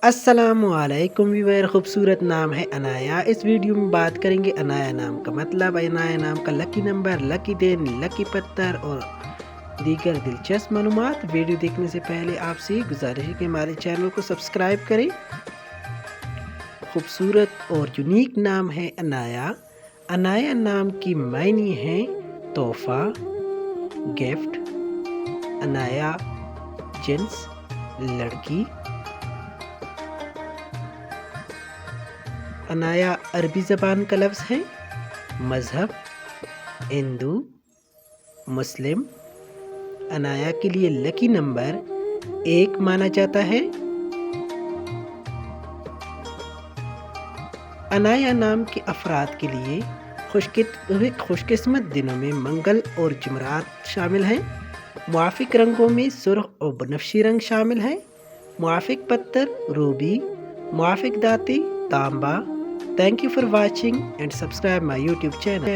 अस्सलामुअलैकुम व्यूअर, खूबसूरत नाम है अनाया। इस वीडियो में बात करेंगे अनाया नाम का मतलब, अनाया नाम का लकी नंबर, लकी दिन, लकी पत्थर और दीगर दिलचस्प मालूमात। वीडियो देखने से पहले आपसे गुजारिश है कि हमारे चैनल को सब्सक्राइब करें। खूबसूरत और यूनिक नाम है अनाया। अनाया नाम की मायने है तोहफा, गिफ्ट। अनाया जेंट्स, लड़की। अनाया अरबी ज़बान का लफ्ज़ है। मज़हब हिंदू मुस्लिम। अनाया के लिए लकी नंबर 1 माना जाता है। अनाया नाम के अफराद के लिए खुशकिस्मत दिनों में मंगल और जुमरात शामिल हैं। मुआफ़िक रंगों में सुर्ख और बनफशी रंग शामिल हैं। मुआफ़िक पत्थर रूबी, मुआफ़िक धातु तांबा। Thank you for watching and subscribe my YouTube channel.